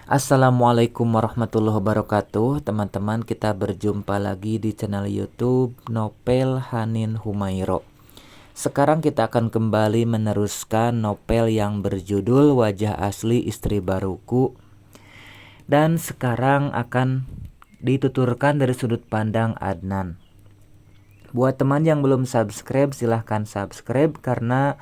Assalamualaikum warahmatullahi wabarakatuh. Teman-teman, kita berjumpa lagi di channel YouTube Novel Hanin Humairo. Sekarang kita akan kembali meneruskan novel yang berjudul Wajah Asli Istri Baruku. Dan sekarang akan dituturkan dari sudut pandang Adnan. Buat teman yang belum subscribe, silahkan subscribe karena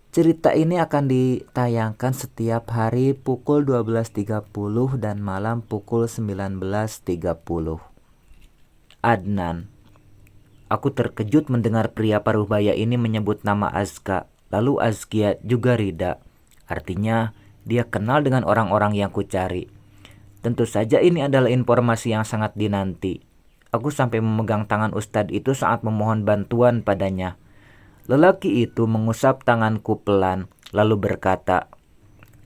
cerita ini akan ditayangkan setiap hari pukul 12.30 dan malam pukul 19.30. Adnan. Aku terkejut mendengar pria Parubaya ini menyebut nama Azka, lalu Azkia juga Rida. Artinya dia kenal dengan orang-orang yang kucari. Tentu saja ini adalah informasi yang sangat dinanti. Aku sampai memegang tangan Ustadz itu saat memohon bantuan padanya. Lelaki itu mengusap tanganku pelan, lalu berkata,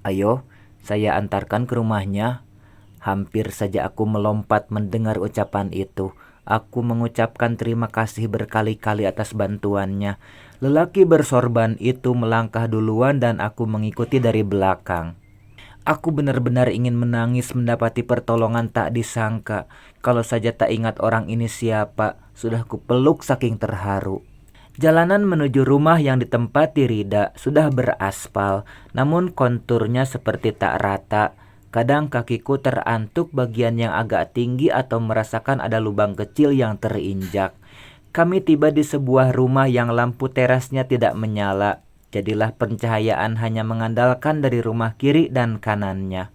"Ayo, saya antarkan ke rumahnya." Hampir saja aku melompat mendengar ucapan itu. Aku mengucapkan terima kasih berkali-kali atas bantuannya. Lelaki bersorban itu melangkah duluan dan aku mengikuti dari belakang. Aku benar-benar ingin menangis mendapati pertolongan tak disangka. Kalau saja tak ingat orang ini siapa, sudah kupeluk saking terharu. Jalanan menuju rumah yang ditempati Rida sudah beraspal, namun konturnya seperti tak rata. Kadang kakiku terantuk bagian yang agak tinggi atau merasakan ada lubang kecil yang terinjak. Kami tiba di sebuah rumah yang lampu terasnya tidak menyala. Jadilah pencahayaan hanya mengandalkan dari rumah kiri dan kanannya.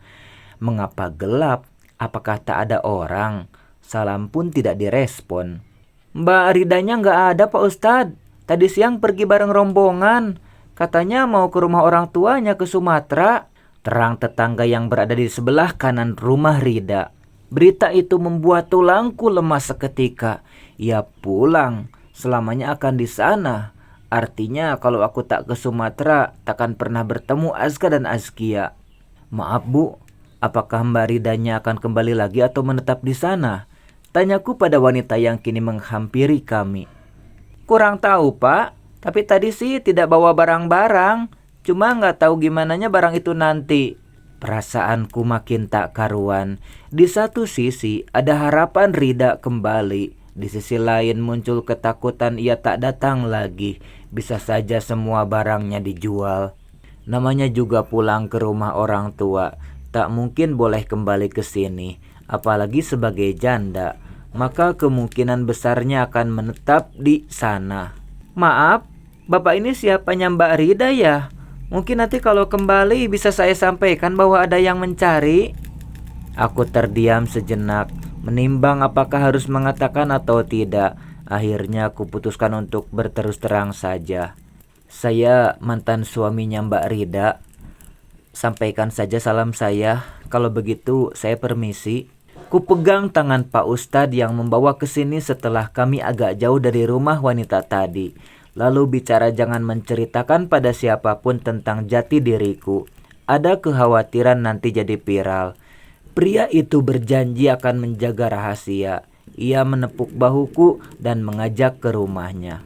Mengapa gelap? Apakah tak ada orang? Salam pun tidak direspon. "Mbak Ridanya nggak ada, Pak Ustadz. Tadi siang pergi bareng rombongan. Katanya mau ke rumah orang tuanya ke Sumatera," terang tetangga yang berada di sebelah kanan rumah Rida. Berita itu membuat tulangku lemas seketika. Ia pulang, selamanya akan di sana. Artinya kalau aku tak ke Sumatera, takkan pernah bertemu Azka dan Azkia. "Maaf Bu, apakah Mbak Ridanya akan kembali lagi atau menetap di sana?" tanyaku pada wanita yang kini menghampiri kami. "Kurang tahu Pak, tapi tadi sih tidak bawa barang-barang. Cuma nggak tahu gimananya barang itu nanti." Perasaanku makin tak karuan. Di satu sisi ada harapan Rida kembali. Di sisi lain muncul ketakutan ia tak datang lagi. Bisa saja semua barangnya dijual. Namanya juga pulang ke rumah orang tua. Tak mungkin boleh kembali ke sini. Apalagi sebagai janda. Maka kemungkinan besarnya akan menetap di sana. "Maaf, Bapak ini siapanya Mbak Rida ya? Mungkin nanti kalau kembali bisa saya sampaikan bahwa ada yang mencari." Aku terdiam sejenak, menimbang apakah harus mengatakan atau tidak. Akhirnya aku putuskan untuk berterus terang saja. "Saya mantan suaminya Mbak Rida. Sampaikan saja salam saya. Kalau begitu saya permisi." Kupegang tangan Pak Ustadz yang membawa ke sini setelah kami agak jauh dari rumah wanita tadi. Lalu bicara jangan menceritakan pada siapapun tentang jati diriku. Ada kekhawatiran nanti jadi viral. Pria itu berjanji akan menjaga rahasia. Ia menepuk bahuku dan mengajak ke rumahnya.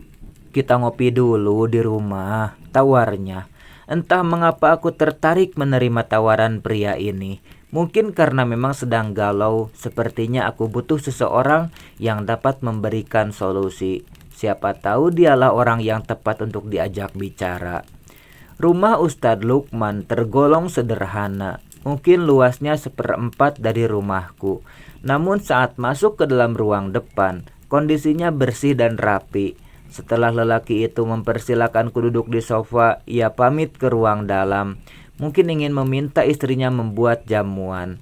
"Kita ngopi dulu di rumah," tawarnya. Entah mengapa aku tertarik menerima tawaran pria ini. Mungkin karena memang sedang galau, sepertinya aku butuh seseorang yang dapat memberikan solusi. Siapa tahu dialah orang yang tepat untuk diajak bicara. Rumah Ustadz Lukman tergolong sederhana. Mungkin luasnya 1/4 dari rumahku. Namun saat masuk ke dalam ruang depan, kondisinya bersih dan rapi. Setelah lelaki itu mempersilakanku duduk di sofa, ia pamit ke ruang dalam. Mungkin ingin meminta istrinya membuat jamuan.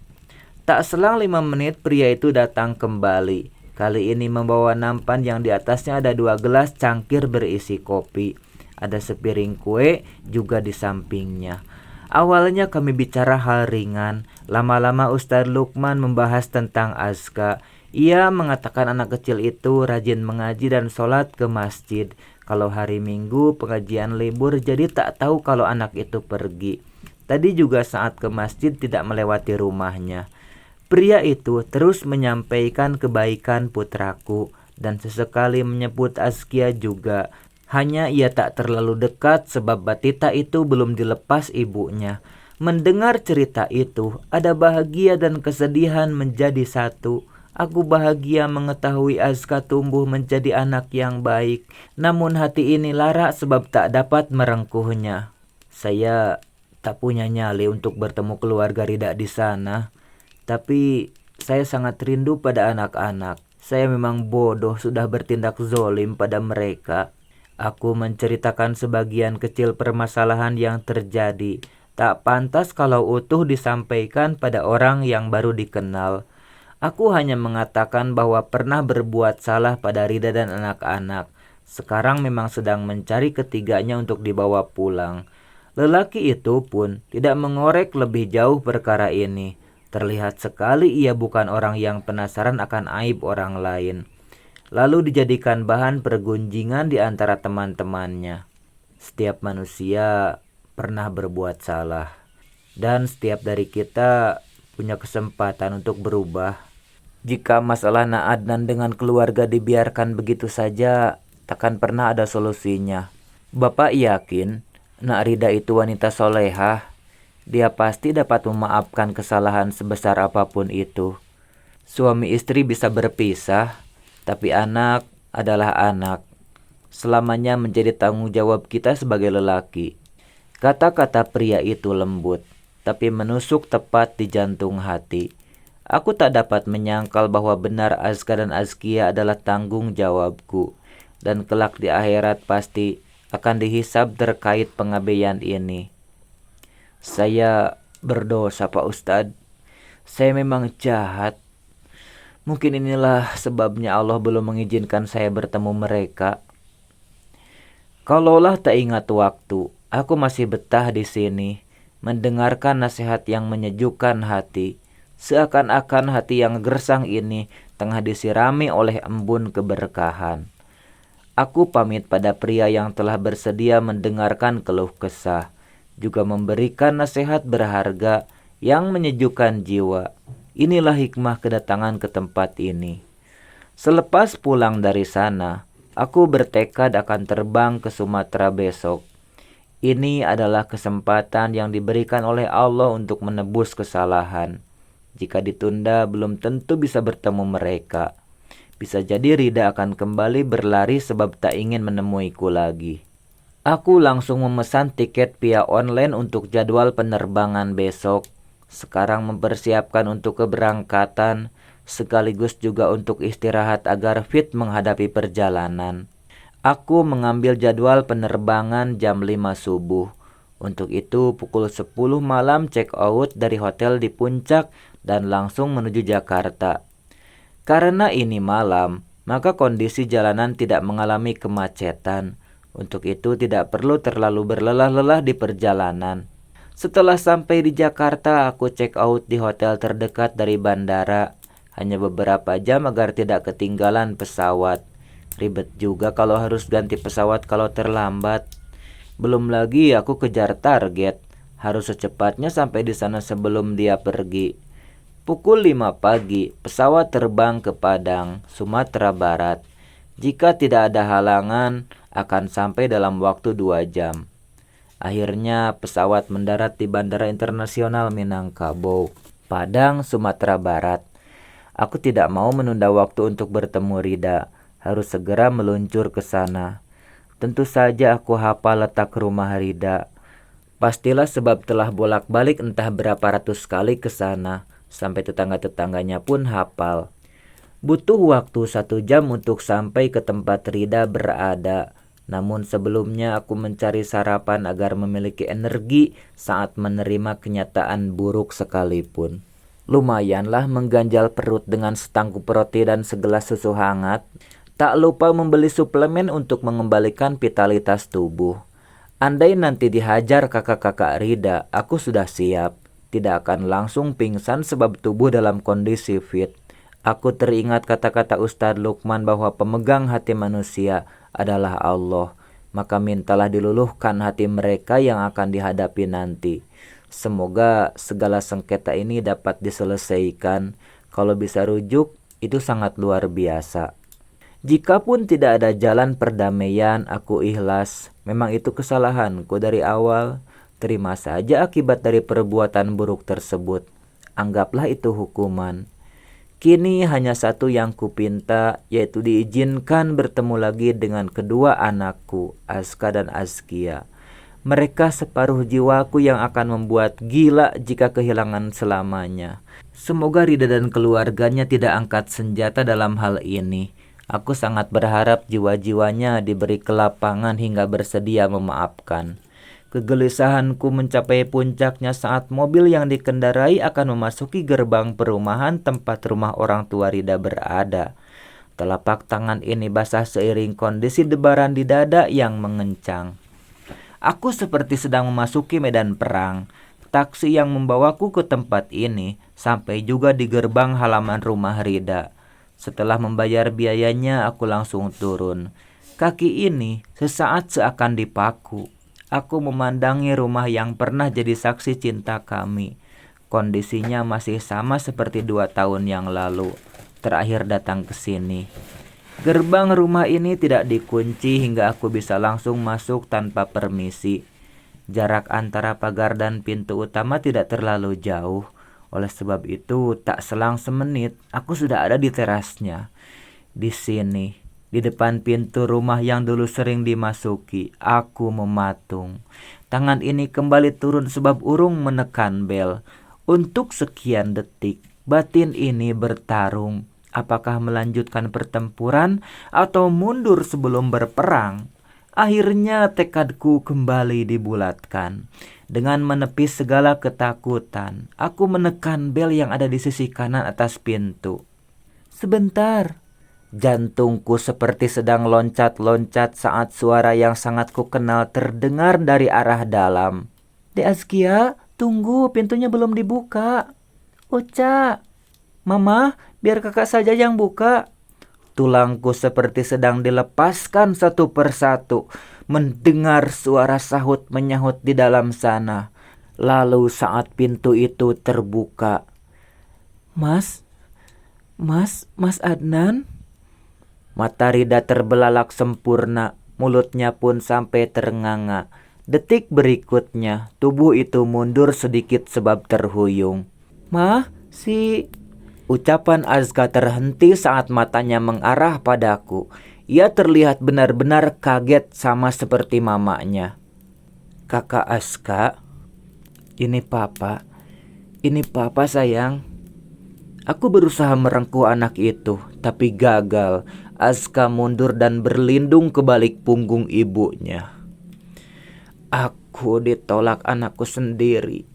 Tak selang 5 menit pria itu datang kembali. Kali ini membawa nampan yang di atasnya ada 2 gelas cangkir berisi kopi. Ada sepiring kue juga di sampingnya. Awalnya kami bicara hal ringan. Lama-lama Ustadz Lukman membahas tentang Azka. Ia mengatakan anak kecil itu rajin mengaji dan sholat ke masjid. Kalau hari Minggu pengajian libur, jadi tak tahu kalau anak itu pergi. Tadi juga saat ke masjid tidak melewati rumahnya. Pria itu terus menyampaikan kebaikan putraku dan sesekali menyebut Azkia juga. Hanya ia tak terlalu dekat sebab batita itu belum dilepas ibunya. Mendengar cerita itu, ada bahagia dan kesedihan menjadi satu. Aku bahagia mengetahui Azka tumbuh menjadi anak yang baik, namun hati ini lara sebab tak dapat merengkuhnya. Saya tak punya nyali untuk bertemu keluarga Rida di sana, tapi saya sangat rindu pada anak-anak. Saya memang bodoh sudah bertindak zolim pada mereka. Aku menceritakan sebagian kecil permasalahan yang terjadi. Tak pantas kalau utuh disampaikan pada orang yang baru dikenal. Aku hanya mengatakan bahwa pernah berbuat salah pada Rida dan anak-anak. Sekarang memang sedang mencari ketiganya untuk dibawa pulang. Lelaki itu pun tidak mengorek lebih jauh perkara ini. Terlihat sekali ia bukan orang yang penasaran akan aib orang lain. Lalu dijadikan bahan pergunjingan di antara teman-temannya. Setiap manusia pernah berbuat salah, dan setiap dari kita punya kesempatan untuk berubah. Jika masalah Nak Adnan dengan keluarga dibiarkan begitu saja, takkan pernah ada solusinya. Bapak yakin Nak Rida itu wanita solehah. Dia pasti dapat memaafkan kesalahan sebesar apapun itu. Suami istri bisa berpisah, tapi anak adalah anak. Selamanya menjadi tanggung jawab kita sebagai lelaki. Kata-kata pria itu lembut, tapi menusuk tepat di jantung hati. Aku tak dapat menyangkal bahwa benar Azka dan Azkia adalah tanggung jawabku, dan kelak di akhirat pasti akan dihisab terkait pengabaian ini. Saya berdosa, Pak Ustadz. Saya memang jahat. Mungkin inilah sebabnya Allah belum mengizinkan saya bertemu mereka. Kalaulah tak ingat waktu, aku masih betah di sini, mendengarkan nasihat yang menyejukkan hati. Seakan-akan hati yang gersang ini tengah disirami oleh embun keberkahan. Aku pamit pada pria yang telah bersedia mendengarkan keluh kesah, juga memberikan nasihat berharga yang menyejukkan jiwa. Inilah hikmah kedatangan ke tempat ini. Selepas pulang dari sana, aku bertekad akan terbang ke Sumatera besok. Ini adalah kesempatan yang diberikan oleh Allah untuk menebus kesalahan. Jika ditunda, belum tentu bisa bertemu mereka. Bisa jadi Rida akan kembali berlari sebab tak ingin menemuiku lagi. Aku langsung memesan tiket via online untuk jadwal penerbangan besok. Sekarang mempersiapkan untuk keberangkatan, sekaligus juga untuk istirahat agar fit menghadapi perjalanan. Aku mengambil jadwal penerbangan jam 5 subuh. Untuk itu pukul 10 malam check out dari hotel di Puncak dan langsung menuju Jakarta. Karena ini malam, maka kondisi jalanan tidak mengalami kemacetan. Untuk itu tidak perlu terlalu berlelah-lelah di perjalanan. Setelah sampai di Jakarta, aku check out di hotel terdekat dari bandara. Hanya beberapa jam agar tidak ketinggalan pesawat. Ribet juga kalau harus ganti pesawat kalau terlambat. Belum lagi aku kejar target. Harus secepatnya sampai di sana sebelum dia pergi. Pukul 5 pagi, pesawat terbang ke Padang, Sumatera Barat. Jika tidak ada halangan, akan sampai dalam waktu 2 jam. Akhirnya pesawat mendarat di Bandara Internasional Minangkabau, Padang, Sumatera Barat. Aku tidak mau menunda waktu untuk bertemu Rida. Harus segera meluncur ke sana. Tentu saja aku hafal letak rumah Rida. Pastilah sebab telah bolak-balik entah berapa ratus kali ke sana. Sampai tetangga-tetangganya pun hafal. Butuh waktu 1 jam untuk sampai ke tempat Rida berada. Namun sebelumnya aku mencari sarapan agar memiliki energi saat menerima kenyataan buruk sekalipun. Lumayanlah mengganjal perut dengan setangkup roti dan segelas susu hangat. Tak lupa membeli suplemen untuk mengembalikan vitalitas tubuh. Andai nanti dihajar kakak-kakak Rida, aku sudah siap. Tidak akan langsung pingsan sebab tubuh dalam kondisi fit. Aku teringat kata-kata Ustadz Lukman bahwa pemegang hati manusia adalah Allah. Maka mintalah diluluhkan hati mereka yang akan dihadapi nanti. Semoga segala sengketa ini dapat diselesaikan. Kalau bisa rujuk, itu sangat luar biasa. Jikapun tidak ada jalan perdamaian, aku ikhlas. Memang itu kesalahanku dari awal. Terima saja akibat dari perbuatan buruk tersebut. Anggaplah itu hukuman. Kini hanya satu yang kupinta, yaitu diizinkan bertemu lagi dengan kedua anakku, Aska dan Askia. Mereka separuh jiwaku yang akan membuat gila jika kehilangan selamanya. Semoga Rida dan keluarganya tidak angkat senjata dalam hal ini. Aku sangat berharap jiwa-jiwanya diberi kelapangan hingga bersedia memaafkan. Kegelisahanku mencapai puncaknya saat mobil yang dikendarai akan memasuki gerbang perumahan tempat rumah orang tua Rida berada. Telapak tangan ini basah seiring kondisi debaran di dada yang mengencang. Aku seperti sedang memasuki medan perang. Taksi yang membawaku ke tempat ini sampai juga di gerbang halaman rumah Rida. Setelah membayar biayanya, aku langsung turun. Kaki ini sesaat seakan dipaku. Aku memandangi rumah yang pernah jadi saksi cinta kami. Kondisinya masih sama seperti 2 tahun yang lalu. Terakhir datang ke sini. Gerbang rumah ini tidak dikunci hingga aku bisa langsung masuk tanpa permisi. Jarak antara pagar dan pintu utama tidak terlalu jauh. Oleh sebab itu, tak selang semenit, aku sudah ada di terasnya. Di sini, di depan pintu rumah yang dulu sering dimasuki, aku mematung. Tangan ini kembali turun sebab urung menekan bel. Untuk sekian detik, batin ini bertarung. Apakah melanjutkan pertempuran atau mundur sebelum berperang? Akhirnya tekadku kembali dibulatkan. Dengan menepis segala ketakutan, aku menekan bel yang ada di sisi kanan atas pintu. Sebentar. Jantungku seperti sedang loncat-loncat saat suara yang sangat kukenal terdengar dari arah dalam. Dek Askia, tunggu, pintunya belum dibuka. Ocha, Mama, biar kakak saja yang buka. Tulangku seperti sedang dilepaskan satu persatu, mendengar suara sahut menyahut di dalam sana. Lalu saat pintu itu terbuka, Mas Adnan? Mata Rida terbelalak sempurna, mulutnya pun sampai ternganga. Detik berikutnya, tubuh itu mundur sedikit sebab terhuyung. Ucapan Azka terhenti saat matanya mengarah padaku. Ia terlihat benar-benar kaget sama seperti mamanya. Kakak Azka, ini papa sayang. Aku berusaha merengkuh anak itu, tapi gagal. Azka mundur dan berlindung ke balik punggung ibunya. Aku ditolak anakku sendiri.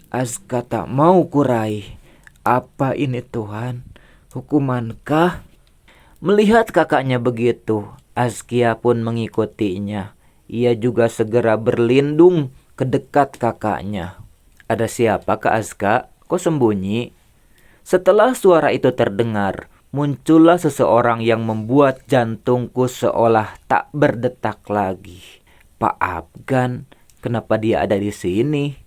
Azka tak mau kuraih. Apa ini Tuhan? Hukumankah? Melihat kakaknya begitu, Askia pun mengikutinya. Ia juga segera berlindung ke dekat kakaknya. Ada siapa Kak Aska? Kok sembunyi? Setelah suara itu terdengar, muncullah seseorang yang membuat jantungku seolah tak berdetak lagi. Pak Afgan, kenapa dia ada di sini?